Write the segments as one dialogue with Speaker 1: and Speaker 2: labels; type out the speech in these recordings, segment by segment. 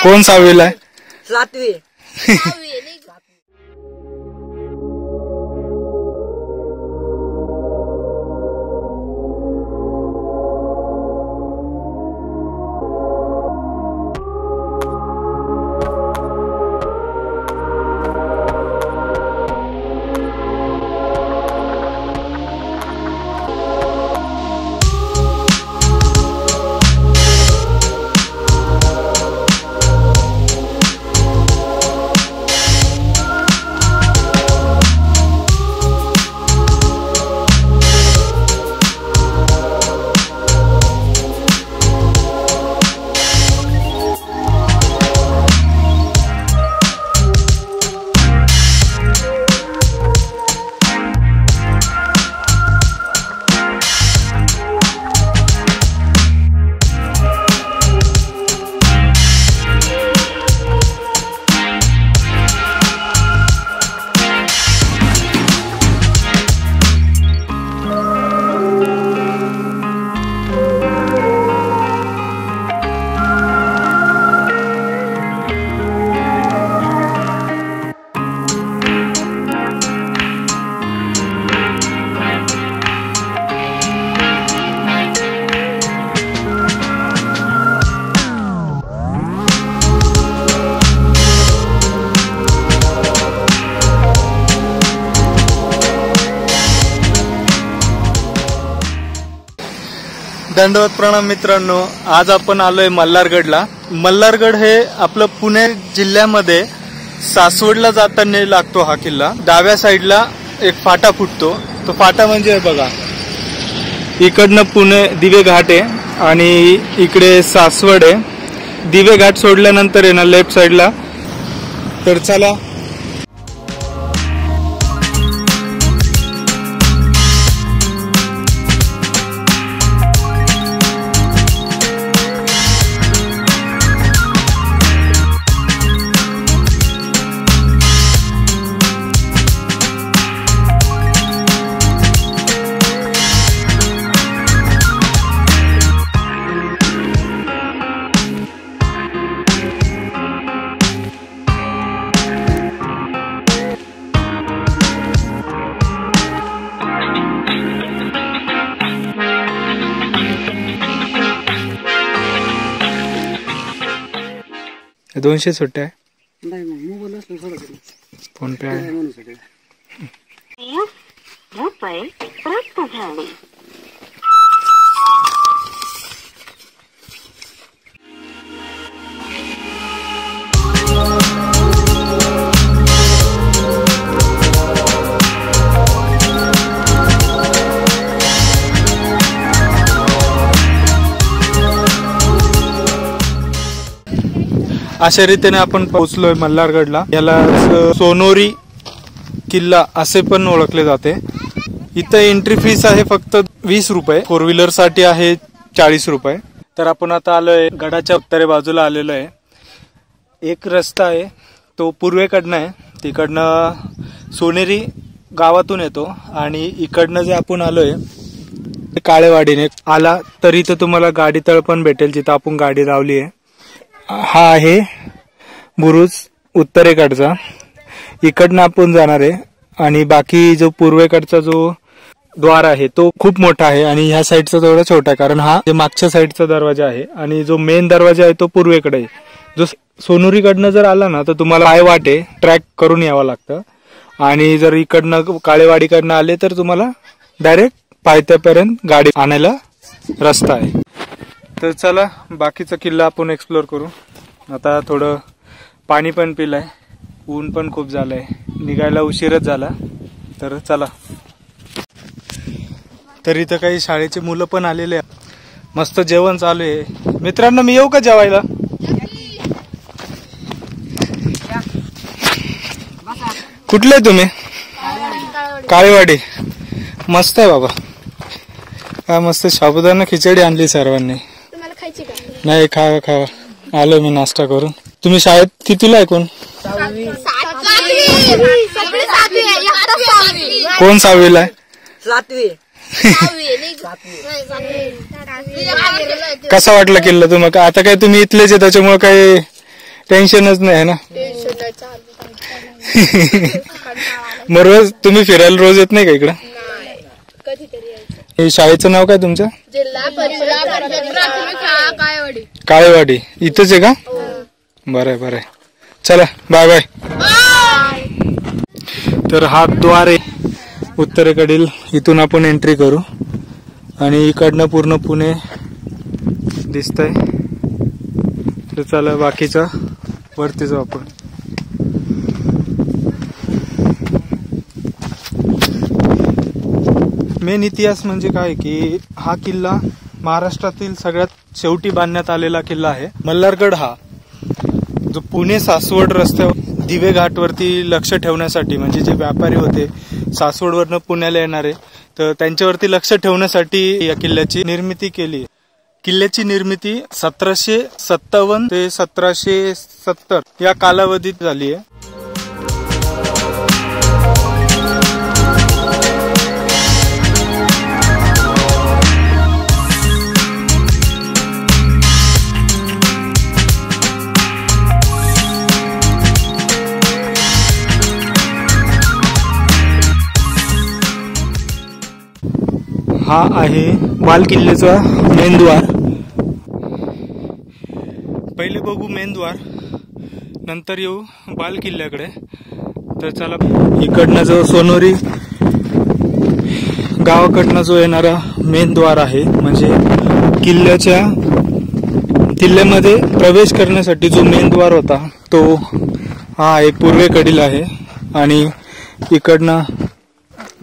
Speaker 1: कोण सहावीला आहे?
Speaker 2: 7वी.
Speaker 1: दंडवत प्रणाम मित्रांनो, आज आपण आलोय मल्हारगडला। मल्हारगड हे आपलं पुणे जिल्ह्यामध्ये सासवडला जाताना लागतो हा किल्ला। डाव्या साईडला एक फाटा फुटतो, तो फाटा म्हणजे बघा, इकडनं पुणे दिवे घाट आहे आणि इकडे सासवड आहे। दिवे घाट सोडल्यानंतर आहे ना लेफ्ट साईडला। तर चला $200 सुट्ट्या फोन पे आहे। अशा रीतीने आपण पोहोचलोय मल्हारगडला। याला सोनोरी किल्ला असे पण ओळखले जाते। इथं एंट्री फीस आहे फक्त 20 रुपये, 4 व्हीलर साठी आहे 40 रुपये। तर आपण आता आलोय गडाच्या उत्तरे बाजूला आलेलो आहे। एक रस्ता आहे तो पूर्वेकडनं आहे, तिकडनं सोनेरी गावातून येतो आणि इकडनं जे आपण आलोय काळेवाडीने आला तर इथं तुम्हाला गाडी तळ पण भेटेल, जिथं आपण गाडी लावली आहे। हा आहे बुरुज उत्तरेकडचा, इकडनं आपण जाणार आहे आणि बाकी जो पूर्वेकडचा जो द्वार आहे तो खूप मोठा आहे आणि ह्या साईडचा थोडा छोटा आहे, कारण हा मागच्या साईडचा दरवाजा आहे आणि जो मेन दरवाजा आहे तो पूर्वेकडे आहे। जो सोनुरीकडनं जर आला ना तर तुम्हाला पायवाटे ट्रॅक करून यावं लागतं आणि जर इकडनं काळेवाडीकडनं आले तर तुम्हाला डायरेक्ट पायथ्यापर्यंत गाडी आणायला रस्ता आहे। तर चला बाकीचा किल्ला आपण एक्सप्लोर करू। आता थोडं पाणी पण पिलंय, ऊन पण खूप झालंय, निघायला उशीरच झाला। तर चला, तर इथं काही शाळेची मुलं पण आलेले आहेत, मस्त जेवण चालू आहे। मित्रांनो मी येऊ का जेवायला? कुठले तुम्ही? काळेवाडी, मस्त आहे बाबा, काय मस्त साबुदाणा खिचडी आणली सर्वांनी। नाही खावा खावा, आलो मी नाश्ता करून। तुम्ही शाळेत कितीला आहे? कोण कोण 6वीला आहे? कसा वाटला किल्ला तुम्हाला? आता काय तुम्ही इथलेच आहे त्याच्यामुळे काही टेन्शनच नाही आहे ना. मग रोज तुम्ही फिरायला रोज येत नाही का इकडं? हे शाळेचं नाव काय तुमचं? काळेवाडी. इथंच आहे का? बरं बरं, चला बाय बाय. तर हा द्वार आहे उत्तरेकडील, इथून आपण एंट्री करू आणि इकडनं पूर्ण पुणे दिसतंय. तर चला बाकीचा वरती जाऊ आपण. मेन इतिहास म्हणजे काय की हा किल्ला महाराष्ट्रातील सगळ्यात शेवटी बांधण्यात आलेला किल्ला आहे. मल्हारगड हा जो पुणे सासवड रस्त्यावर दिवे घाटवरती लक्ष ठेवण्यासाठी, म्हणजे जे व्यापारी होते सासवडवरनं पुण्याला येणारे, तर त्यांच्यावरती लक्ष ठेवण्यासाठी या किल्ल्याची निर्मिती केली. किल्ल्याची निर्मिती 1757 ते 1770 या कालावधीत झाली आहे. हा आहे बाल किल्ल्याचा मेन द्वार. पहिले बघू मेन द्वार, नंतर येऊ बाल किल्ल्याकडे. तर चला, इकडनं जो सोनोरी गावाकडनं जो येणारा मेन द्वार आहे, म्हणजे किल्ल्यामध्ये प्रवेश करण्यासाठी जो मेन द्वार होता तो हा आहे, पूर्वेकडील आहे. आणि इकडनं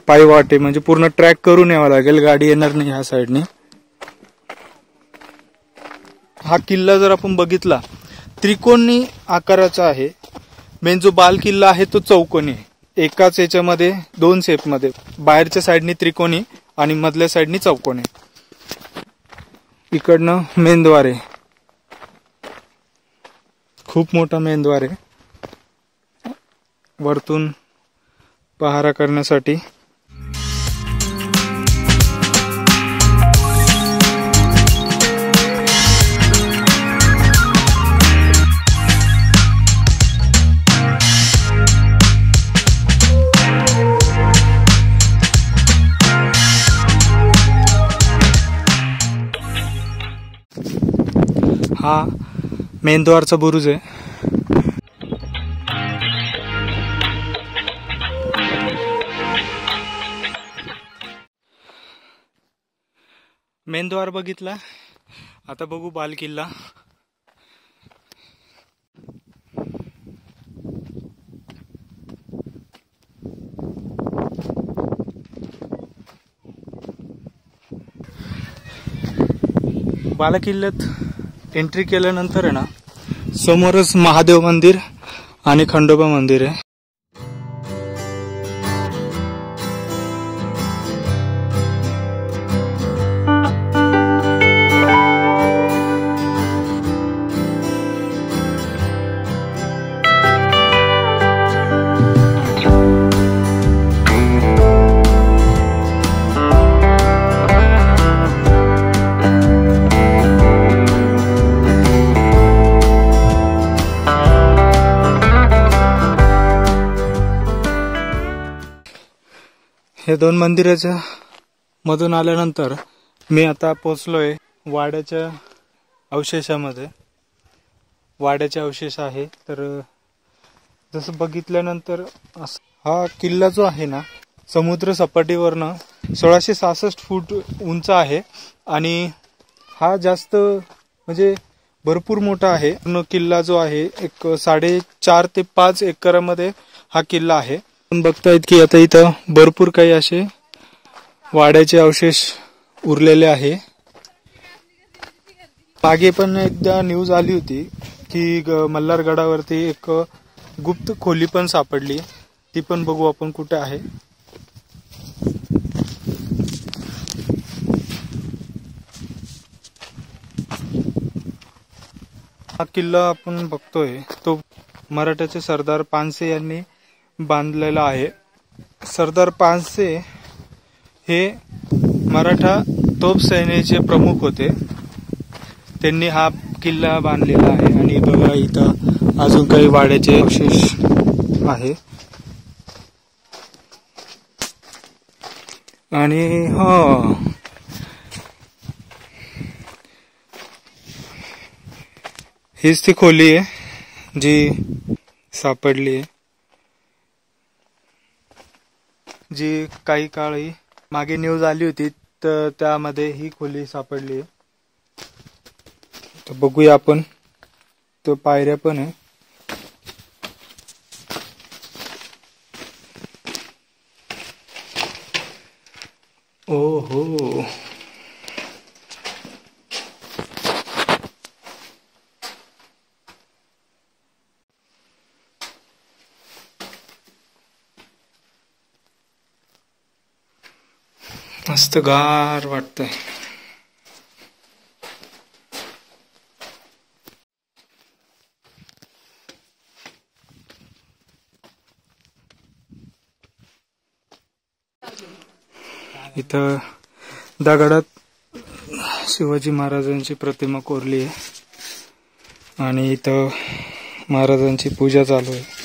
Speaker 1: पायवाटे, म्हणजे पूर्ण ट्रॅक करून यावं लागेल, गाडी येणार नाही ह्या साईडने. हा किल्ला जर आपण बघितला त्रिकोणी आकाराचा आहे. मेन जो बाल किल्ला आहे तो चौकोनी आहे. एकाच याच्यामध्ये दोन शेप मध्ये, बाहेरच्या साईडनी त्रिकोणी आणि मधल्या साईडनी चौकोनी. इकडनं मेन द्वार आहे, खूप मोठा मेन द्वार आहे वरतून पहारा करण्यासाठी. हा मेनद्वारचा बुरुज आहे. मेनद्वार बघितला, आता बघू बाल किल्ला. बाल किल्ल्यात एंट्री केल्यानंतर आहे ना, समोरच महादेव मंदिर आणि खंडोबा मंदिर आहे. हे दोन मंदिराच्या मधून आल्यानंतर मी आता पोचलोय वाड्याच्या अवशेषामध्ये. वाड्याचे अवशेष आहे. तर जसं बघितल्यानंतर हा किल्ला जो आहे ना, समुद्र सपाटीवरनं 1666 फूट उंच आहे आणि हा जास्त म्हणजे भरपूर मोठा आहे. किल्ला जो आहे एक 4.5 ते 5 एकरामध्ये हा किल्ला आहे. आपण बघतायत की आता इथं भरपूर काही असे वाड्याचे अवशेष उरलेले आहे. मागे पण एकदा न्यूज आली होती की मल्हारगडावरती एक गुप्त खोली पण सापडली. ती पण बघू आपण कुठे आहे. हा किल्ला आपण बघतोय तो मराठ्याचे सरदार पानसे यांनी बांधलेला आहे. सरदार पानसे हे मराठा तोफसेनेचे प्रमुख होते, त्यांनी हा किल्ला बांधलेला आहे. आणि बघा इथं अजून काही वाड्याचे अवशेष आहे. आणि हीच ती खोली आहे जी सापडली आहे, जी काही काळी मागे न्यूज आली होती, तर त्यामध्ये ही खोली सापडली आहे. तर बघूया आपण. तो पायऱ्या पण आहे. ओहो, मस्त गार वाटतंय. इथं दगडात शिवाजी महाराजांची प्रतिमा कोरली आहे आणि इथं महाराजांची पूजा चालू आहे.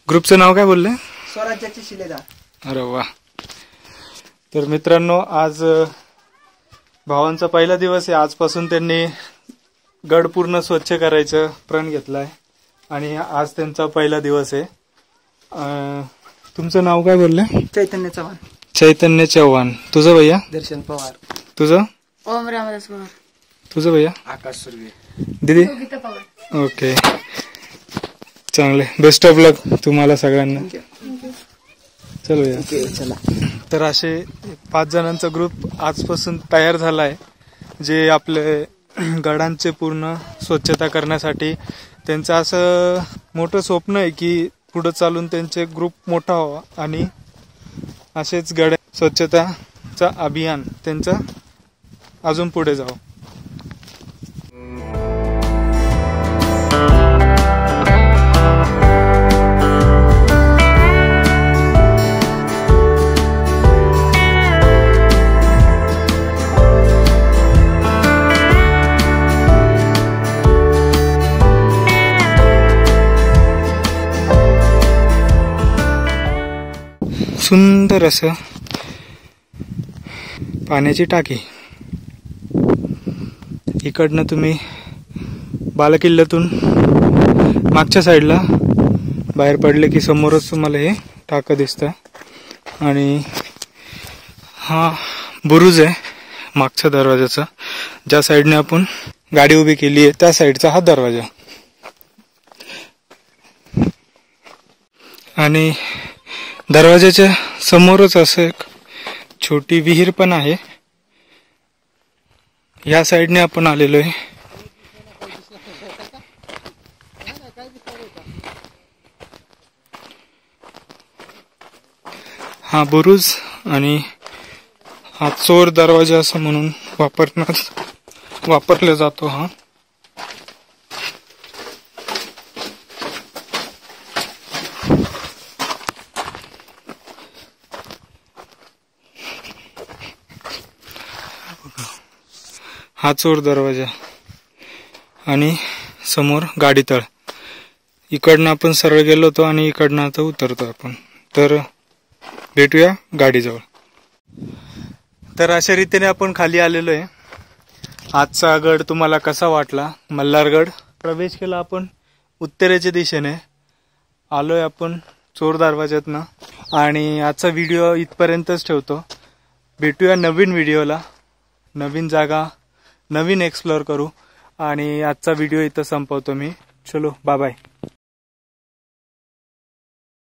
Speaker 1: ग्रुपचं नाव काय बोलले?
Speaker 2: स्वराज्याचे शिलेदार.
Speaker 1: अरे वा. तर मित्रांनो, आज भावांचा पहिला दिवस आहे. आजपासून त्यांनी गड पूर्ण स्वच्छ करायचं प्रण घेतलाय आणि आज त्यांचा पहिला दिवस आहे. तुमचं नाव काय बोलले?
Speaker 2: चैतन्य चव्हाण.
Speaker 1: चैतन्य चव्हाण. तुझं भैया?
Speaker 2: दर्शन पवार.
Speaker 1: तुझं?
Speaker 3: ओम रामदास पवार.
Speaker 1: तुझं भैया?
Speaker 2: आकाश सुर्वे.
Speaker 1: दीदी? ओके, चांगले. बेस्ट ऑफ लक तुम्हाला सगळ्यांना. चलो या.
Speaker 2: चला.
Speaker 1: तर असे 5 जणांचा ग्रुप आजपासून तयार झालाय, जे आपले गडांचे पूर्ण स्वच्छता करण्यासाठी. त्यांचं असं मोठं स्वप्न आहे की पुढे चालून त्यांचे ग्रुप मोठा व्हावा आणि असेच गड स्वच्छताचा अभियान त्यांचं अजून पुढे जावं. सुंदर असं पाण्याची टाकी. इकडनं तुम्ही बालेकिल्ल्यातून मागच्या साईडला बाहेर पडले की समोरच तुम्हाला हे टाकं दिसतं. आणि हा बुरुज आहे मागच्या दरवाजाचा. ज्या साईडने आपण गाडी उभी केली आहे त्या साईडचा हा दरवाजा. आणि दरवाजाच्या समोरच असं एक छोटी विहीर पण आहे. या साईडने आपण आलेलो आहे. हा बुरुज आणि हा चोर दरवाजा असं म्हणून वापरला जातो. हा चोर दरवाजा आणि समोर गाडीतळ. इकडनं आपण सरळ गेलो होतो आणि इकडनं आता उतरतो आपण. तर भेटूया गाडीजवळ. तर अशा रीतीने आपण खाली आलेलो आहे. आजचा गड तुम्हाला कसा वाटला? मल्हारगड. प्रवेश केला आपण उत्तरेच्या दिशेने. आलोय आपण चोर दरवाज्यातनं. आणि आजचा व्हिडिओ इथपर्यंतच ठेवतो. भेटूया नवीन व्हिडिओला, नवीन जागा, नवीन एक्सप्लोअर करू. आणि आजचा व्हिडिओ इथं संपवतो मी. चलो बाय बाय.